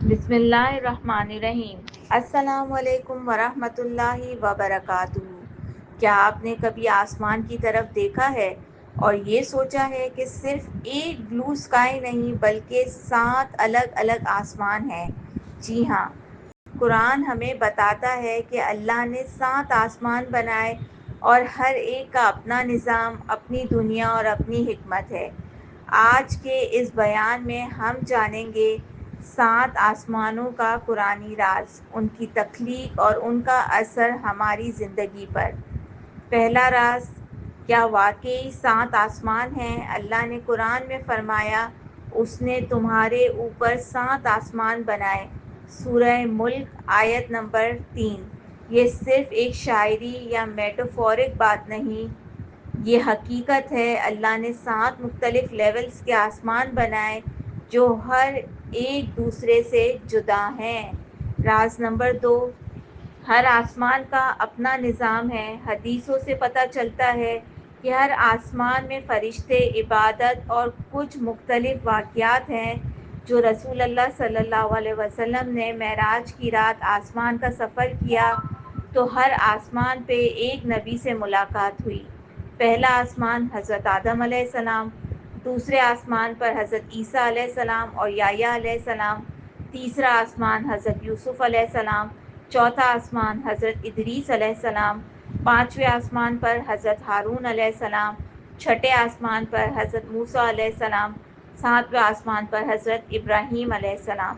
بسم اللہ الرحمن الرحیم۔ السلام علیکم ورحمۃ اللہ وبرکاتہ۔ کیا آپ نے کبھی آسمان کی طرف دیکھا ہے اور یہ سوچا ہے کہ صرف ایک بلو اسکائی نہیں بلکہ 7 الگ الگ آسمان ہیں؟ جی ہاں، قرآن ہمیں بتاتا ہے کہ اللہ نے 7 آسمان بنائے اور ہر ایک کا اپنا نظام، اپنی دنیا اور اپنی حکمت ہے۔ آج کے اس بیان میں ہم جانیں گے 7 آسمانوں کا قرآنی راز، ان کی تخلیق اور ان کا اثر ہماری زندگی پر۔ پہلا راز، کیا واقعی 7 آسمان ہیں؟ اللہ نے قرآن میں فرمایا، اس نے تمہارے اوپر 7 آسمان بنائے۔ سورہ ملک آیت نمبر 3۔ یہ صرف ایک شاعری یا میٹافورک بات نہیں، یہ حقیقت ہے۔ اللہ نے 7 مختلف لیولز کے آسمان بنائے جو ہر ایک دوسرے سے جدا ہیں۔ راز نمبر 2، ہر آسمان کا اپنا نظام ہے۔ حدیثوں سے پتہ چلتا ہے کہ ہر آسمان میں فرشتے، عبادت اور کچھ مختلف واقعات ہیں۔ جو رسول اللہ صلی اللہ علیہ وسلم نے معراج کی رات آسمان کا سفر کیا تو ہر آسمان پہ ایک نبی سے ملاقات ہوئی۔ پہلا آسمان حضرت آدم علیہ السلام، دوسرے آسمان پر حضرت عیسیٰ علیہ السلام اور یحییٰ علیہ السلام، تیسرا آسمان حضرت یوسف علیہ السلام، چوتھا آسمان حضرت ادریس علیہ السلام، پانچویں آسمان پر حضرت ہارون علیہ السلام، چھٹے آسمان پر حضرت موسیٰ علیہ السلام، ساتویں آسمان پر حضرت ابراہیم علیہ السلام۔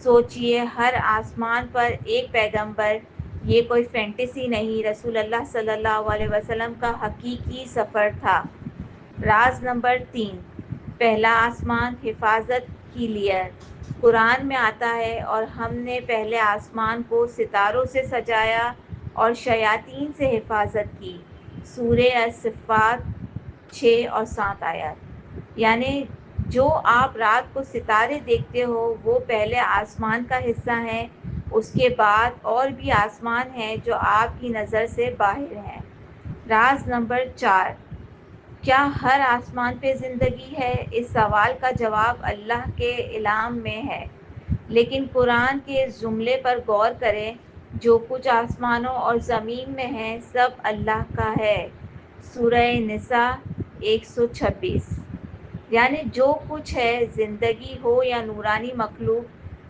سوچئے، ہر آسمان پر ایک پیغمبر۔ یہ کوئی فینٹیسی نہیں، رسول اللہ صلی اللہ علیہ وسلم کا حقیقی سفر تھا۔ راز نمبر 3، پہلا آسمان حفاظت کی لیئر۔ قرآن میں آتا ہے، اور ہم نے پہلے آسمان کو ستاروں سے سجایا اور شیاطین سے حفاظت کی۔ سورہ الصافات 6 اور 7 آیات۔ یعنی جو آپ رات کو ستارے دیکھتے ہو وہ پہلے آسمان کا حصہ ہیں، اس کے بعد اور بھی آسمان ہیں جو آپ کی نظر سے باہر ہیں۔ راز نمبر 4، کیا ہر آسمان پہ زندگی ہے؟ اس سوال کا جواب اللہ کے علم میں ہے، لیکن قرآن کے اس جملے پر غور کریں، جو کچھ آسمانوں اور زمین میں ہے سب اللہ کا ہے۔ سورہ نساء 126۔ یعنی جو کچھ ہے، زندگی ہو یا نورانی مخلوق،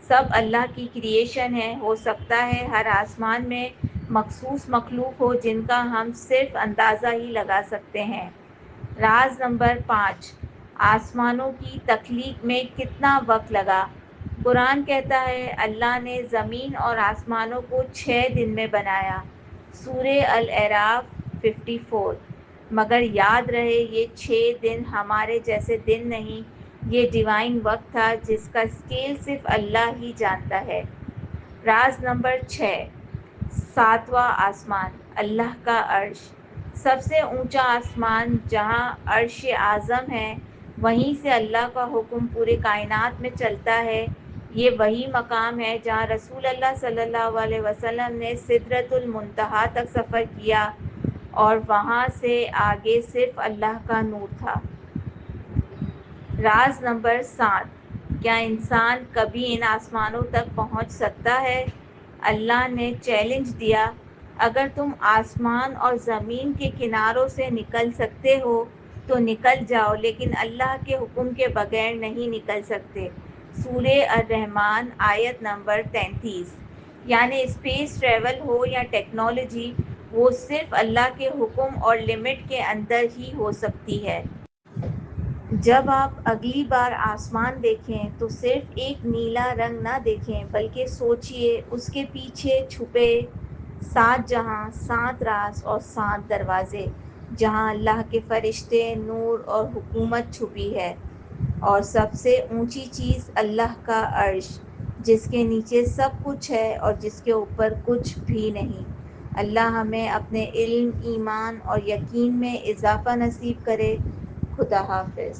سب اللہ کی کریشن ہے۔ ہو سکتا ہے ہر آسمان میں مخصوص مخلوق ہو جن کا ہم صرف اندازہ ہی لگا سکتے ہیں۔ راز نمبر 5، آسمانوں کی تخلیق میں کتنا وقت لگا؟ قرآن کہتا ہے، اللہ نے زمین اور آسمانوں کو 6 دن میں بنایا۔ سورہ الاعراف 54۔ مگر یاد رہے، یہ 6 دن ہمارے جیسے دن نہیں، یہ ڈیوائن وقت تھا جس کا اسکیل صرف اللہ ہی جانتا ہے۔ راز نمبر 6، 7واں آسمان، اللہ کا عرش۔ سب سے اونچا آسمان جہاں عرش اعظم ہے، وہیں سے اللہ کا حکم پورے کائنات میں چلتا ہے۔ یہ وہی مقام ہے جہاں رسول اللہ صلی اللہ علیہ وسلم نے سدرۃ المنتہا تک سفر کیا، اور وہاں سے آگے صرف اللہ کا نور تھا۔ راز نمبر 7، کیا انسان کبھی ان آسمانوں تک پہنچ سکتا ہے؟ اللہ نے چیلنج دیا، اگر تم آسمان اور زمین کے کناروں سے نکل سکتے ہو تو نکل جاؤ، لیکن اللہ کے حکم کے بغیر نہیں نکل سکتے۔ سورہ الرحمن آیت نمبر 33۔ یعنی اسپیس ٹریول ہو یا ٹیکنالوجی، وہ صرف اللہ کے حکم اور لمٹ کے اندر ہی ہو سکتی ہے۔ جب آپ اگلی بار آسمان دیکھیں تو صرف ایک نیلا رنگ نہ دیکھیں، بلکہ سوچئے اس کے پیچھے چھپے 7 جہاں، 7 راز اور 7 دروازے، جہاں اللہ کے فرشتے، نور اور حکومت چھپی ہے۔ اور سب سے اونچی چیز اللہ کا عرش، جس کے نیچے سب کچھ ہے اور جس کے اوپر کچھ بھی نہیں۔ اللہ ہمیں اپنے علم، ایمان اور یقین میں اضافہ نصیب کرے۔ خدا حافظ۔